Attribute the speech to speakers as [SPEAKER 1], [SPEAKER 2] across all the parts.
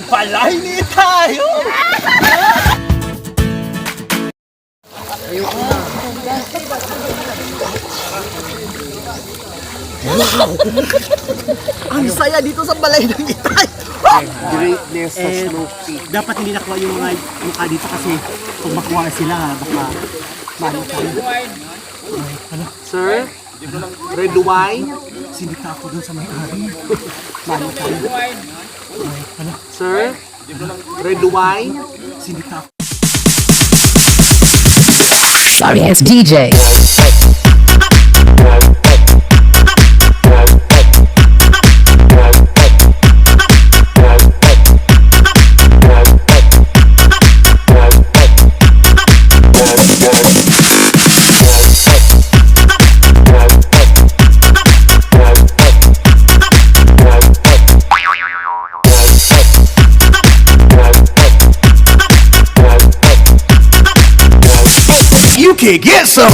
[SPEAKER 1] Balay ni tayo! Ang saya dito sa balay ng itay!
[SPEAKER 2] Greatness sa Snow Peak.
[SPEAKER 1] Dapat hindi nakuha yung mga mukha dito kasi kung makuha sila baka mahal tayo.
[SPEAKER 2] Sir, red wine.
[SPEAKER 1] Sinita ako dun sa may-ari. Mahal tayo.
[SPEAKER 2] Sir, red wine.
[SPEAKER 1] Sinita ako.
[SPEAKER 3] Sorry, it's DJ.
[SPEAKER 1] You can get some!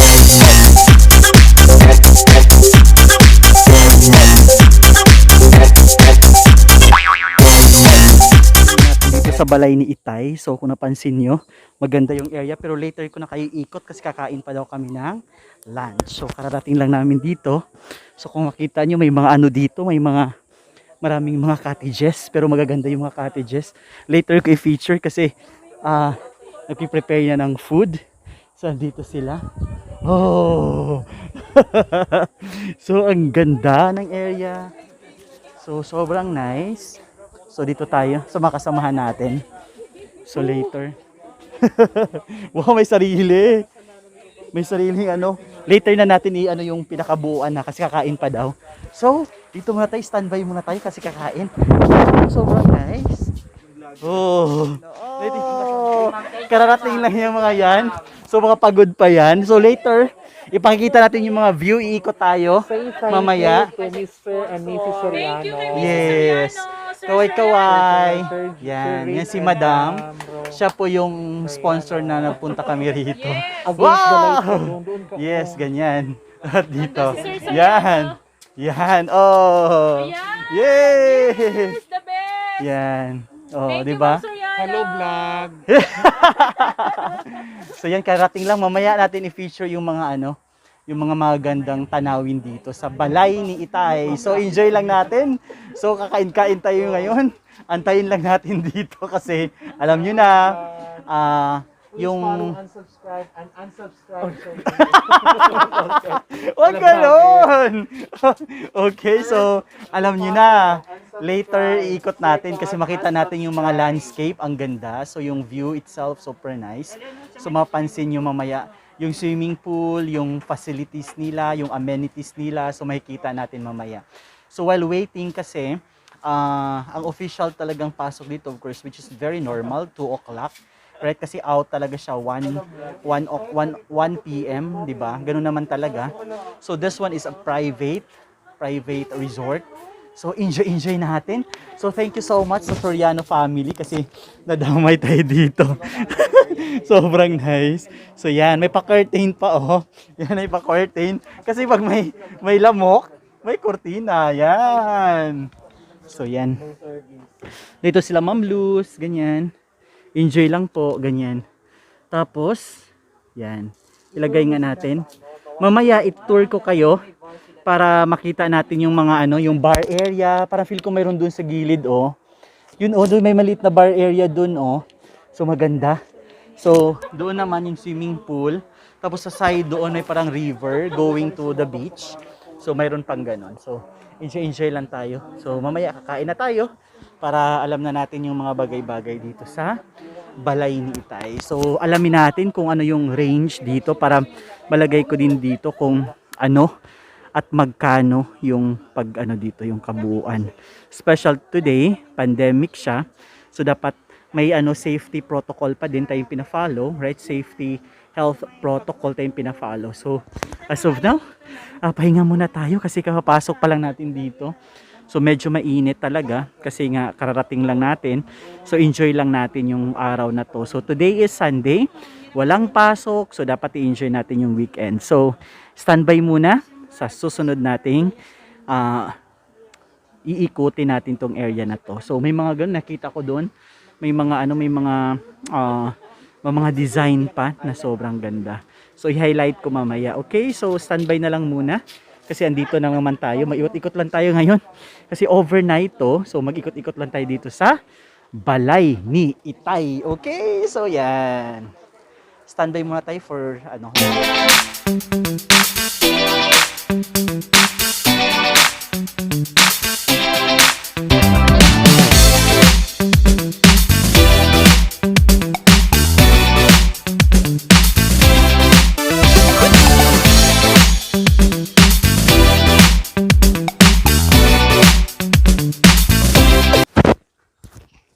[SPEAKER 1] Dito sa balay ni Itay, so kung napansin nyo, maganda yung area pero later ko na kayo ikot kasi kakain pa daw kami ng lunch. So kararating lang namin dito. So kung makita nyo may mga ano dito, may mga maraming mga cottages pero magaganda yung mga cottages. Later ko i-feature kasi nagpiprepare na ng food. So dito sila. Oh! So ang ganda ng area. So sobrang nice. So dito tayo sa mga kasamahan natin. So later. Wow, may sarili. May sariling ano. Later na natin i-ano yung pinakabuuan na kasi kakain pa daw. So dito muna tayo, standby muna tayo kasi kakain. Sobrang nice. Oh. Kararating lang yung mga yan. So mga pagod pa yan. So later, ipakikita natin yung mga view. Iikot tayo mamaya.
[SPEAKER 2] Mr. and Mrs. Soriano.
[SPEAKER 1] Yes. Kaway-kaway. Yan. Yan si Madam. Siya po yung sponsor na nagpunta kami rito. Wow! Yes, ganyan. At dito. Yan. Yan. Oh. Yay! Yan. Oh, di ba?
[SPEAKER 2] Hello vlog.
[SPEAKER 1] So yan, karating lang. Mamaya natin i-feature yung mga ano, yung mga magandang tanawin dito sa balay ni Itay. So enjoy lang natin. So kakain-kain tayo ngayon. Antayin lang natin dito kasi alam nyo na yung
[SPEAKER 2] Unsubscribe and unsubscribe.
[SPEAKER 1] wag ganon. Okay, so alam nyo na. Later iikot natin kasi makita natin yung mga landscape, ang ganda. So yung view itself super nice. So mapansin nyo mamaya yung swimming pool, yung facilities nila, yung amenities nila. So makikita natin mamaya. So while waiting kasi ang official talagang pasok dito, of course, which is very normal, 2 o'clock. Right? Kasi out talaga siya 1 p.m., di ba? Ganun naman talaga. So this one is a private resort. So enjoy natin. So thank you so much sa Soriano family kasi nadamay tayo dito. Sobrang nice. So yan, may pa-curtain pa oh. Yan, may pa-curtain. Kasi pag may lamok, may kurtina. Yan. So yan. Dito sila Ma'am Luz, ganyan. Enjoy lang po, ganyan. Tapos, yan. Ilagay nga natin. Mamaya i-tour ko kayo para makita natin yung mga ano, yung bar area. Para feel ko mayroon dun sa gilid oh. Yun oh, doon may maliit na bar area dun oh. So maganda. So doon naman yung swimming pool. Tapos sa side doon may parang river going to the beach. So mayroon pang ganon. So enjoy lang tayo. So mamaya kakain na tayo para alam na natin yung mga bagay-bagay dito sa balay ni Itay. So alamin natin kung ano yung range dito para malagay ko din dito kung ano at magkano yung pag ano dito yung kabuuan. Special today, pandemic siya. So dapat may ano safety protocol pa din tayong pina-follow, right? Safety health protocol tayong pina-follow. So as of now, pahinga muna tayo kasi kakapasok pa lang natin dito. So medyo mainit talaga kasi nga kararating lang natin. So enjoy lang natin yung araw na to. So today is Sunday, walang pasok. So dapat i-enjoy natin yung weekend. So standby muna sa susunod nating iikutin natin tong area na to. So may mga ganun nakita ko doon. May mga ano, may mga design pa na sobrang ganda. So i-highlight ko mamaya. Okay, so standby na lang muna. Kasi andito na naman tayo. Maiikot-ikot lang tayo ngayon. Kasi overnight to. So mag-ikot-ikot lang tayo dito sa Balay ni Itay. Okay, so yan. Standby muna tayo for ano.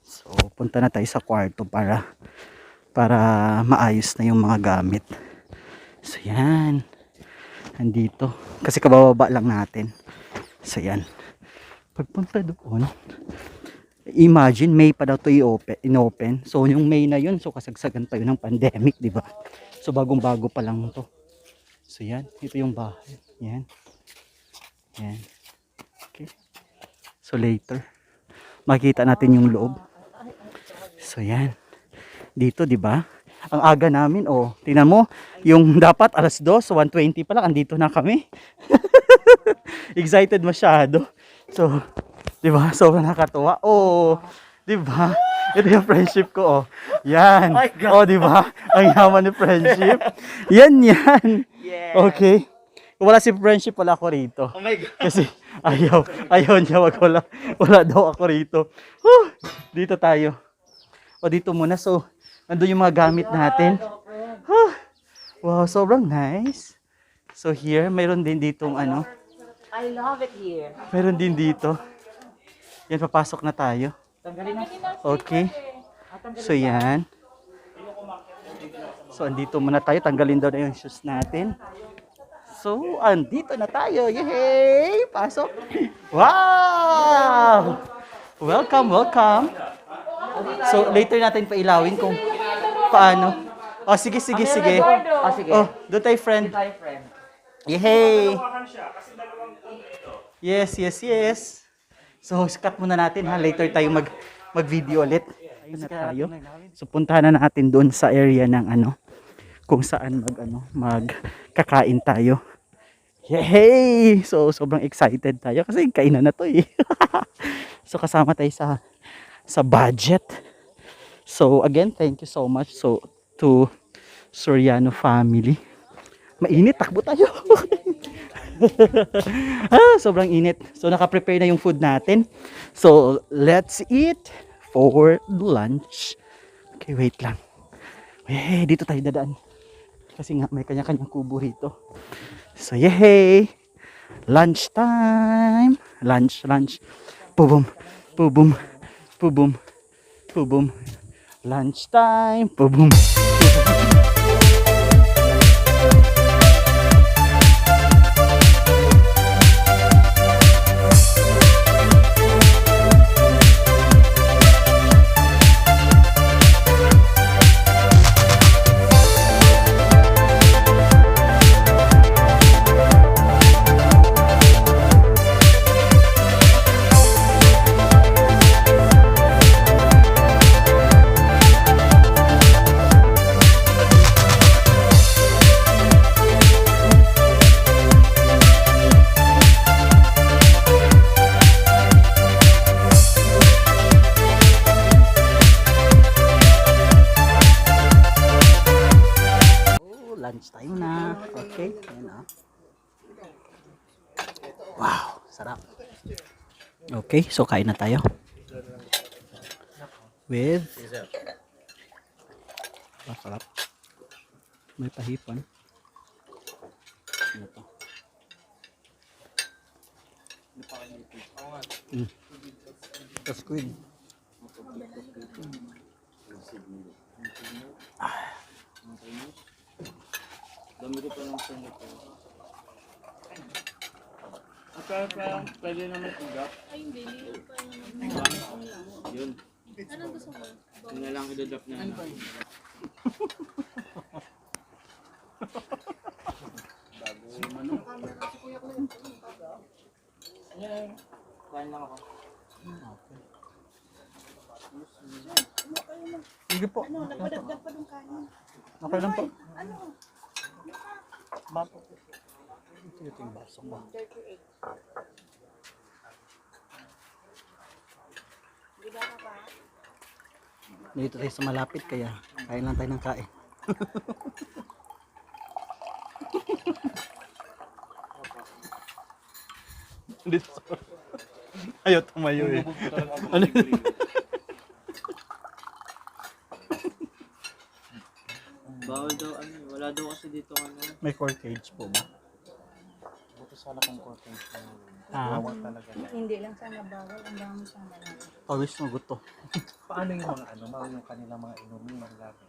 [SPEAKER 1] So, punta na tayo sa kwarto para maayos na yung mga gamit. So, yan. Andito. Kasi kabababa lang natin. So, yan. Pagpunta doon, imagine, May pa daw to inopen. So, yung May na yun, so kasagsagan pa yun ng pandemic, di ba? So, bagong-bago pa lang to. So, yan. Ito yung bahay. Yan. Yan. Okay. So, later, makikita natin yung loob. So, yan. Dito, di ba? Ang aga namin, oh. Tingnan mo, yung dapat alas 2, so 1:20 pa lang, andito na kami. Excited masyado. So, di ba? Sobrang nakatuwa. Oh, di ba? Ito yung friendship ko, oh. Yan. Oh, di ba? Ang yaman ni friendship. Yan. Okay. Kung wala si friendship, wala ako rito. Oh my God. Kasi ayaw niya, wala daw ako rito. Dito tayo. O, dito muna. So, nandun yung mga gamit natin. Wow, sobrang nice. So, here, mayroon din ditong ano.
[SPEAKER 4] I love it here.
[SPEAKER 1] Meron din dito. Yan, papasok na tayo. Okay. So, yan. So, andito muna tayo. Tanggalin daw na yung shoes natin. So, andito na tayo. Yay! Pasok. Wow! Welcome. So, later natin pailawin kung paano. Oh, sige.
[SPEAKER 4] Oh, sige.
[SPEAKER 1] Oh, doon tayo, friend.
[SPEAKER 4] Hi, friend.
[SPEAKER 1] Yay! Yes. So, cut muna natin ha. Later tayo mag-video ulit. Ayun na tayo. So, puntahan na natin doon sa area ng ano, kung saan magkakain tayo. Yay! So, sobrang excited tayo kasi kainan na to eh. So, kasama tayo sa budget. So, again, thank you so much to Soriano family. Mainit, takbo tayo. Sobrang init. So, naka-prepare na yung food natin. So, let's eat for lunch. Okay, wait lang. Dito tayo dadaan. Kasi nga, may kanya-kanyang kubo rito. So, yay! Lunch time! Lunch. Pubum. Lunch time! Pubum. Lunch time na. Okay. Ayan na. Wow. Sarap. Okay. So, kain na tayo. With masarap. May pahipon. Ano to? Squid. Dami ko pa ng sandok ko. Pwede naman igap. Ay, hindi. Yun. Anong gusto mo? Yun na lang idadap na. Ano ba yun? Bago manok.
[SPEAKER 4] kain lang ako.
[SPEAKER 1] Sige po. Okay lang po. Bapo. Ito yung baso ko. Dito tayo sa malapit kaya kain lang tayo ng kain. Dito. Ayaw tumayo eh. Ano?
[SPEAKER 4] Bawal daw ano, wala daw kasi dito ano.
[SPEAKER 1] May corkage po ba?
[SPEAKER 2] Buto sana kung content na
[SPEAKER 1] Ah,
[SPEAKER 2] talaga.
[SPEAKER 5] Hindi lang sana bawal, ang dami sana lang.
[SPEAKER 1] pawis mo gusto.
[SPEAKER 2] Paano yung mga ano, yung kanilang mga inumin, mga labi?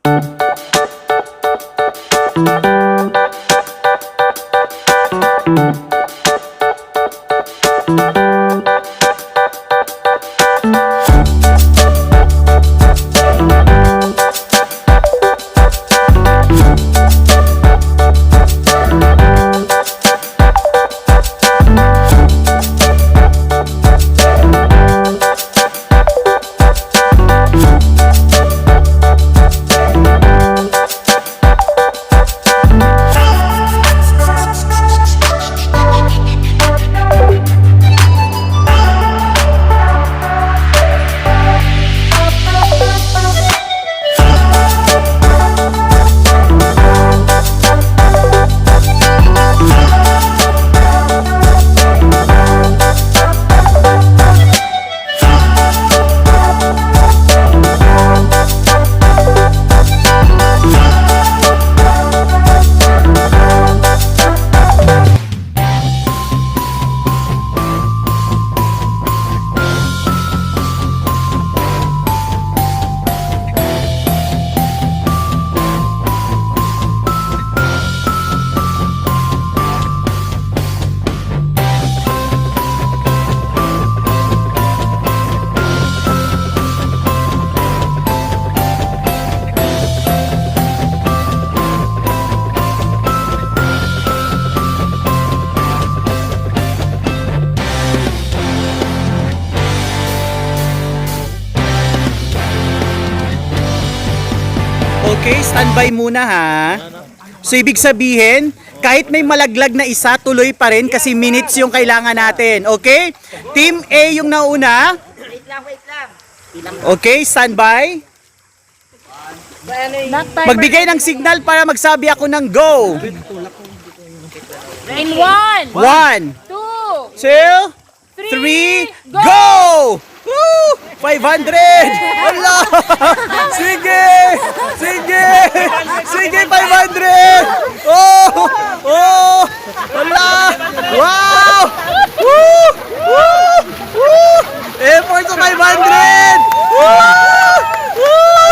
[SPEAKER 1] Okay, standby muna ha. So ibig sabihin, kahit may malaglag na isa, tuloy pa rin kasi minutes yung kailangan natin. Okay? Team A yung nauna.
[SPEAKER 4] Wait lang, wait lang.
[SPEAKER 1] Okay, standby. Magbigay ng signal para magsabi ako ng go.
[SPEAKER 5] In 1,
[SPEAKER 1] 1,
[SPEAKER 5] 2,
[SPEAKER 1] 2, 3, go! Woo! 500! Wala! Sige! Sige! Sige, 500! Oh! Oh! Wala! Wow! Woo! Woo! Woo! Effort sa 500! Woo! Woo!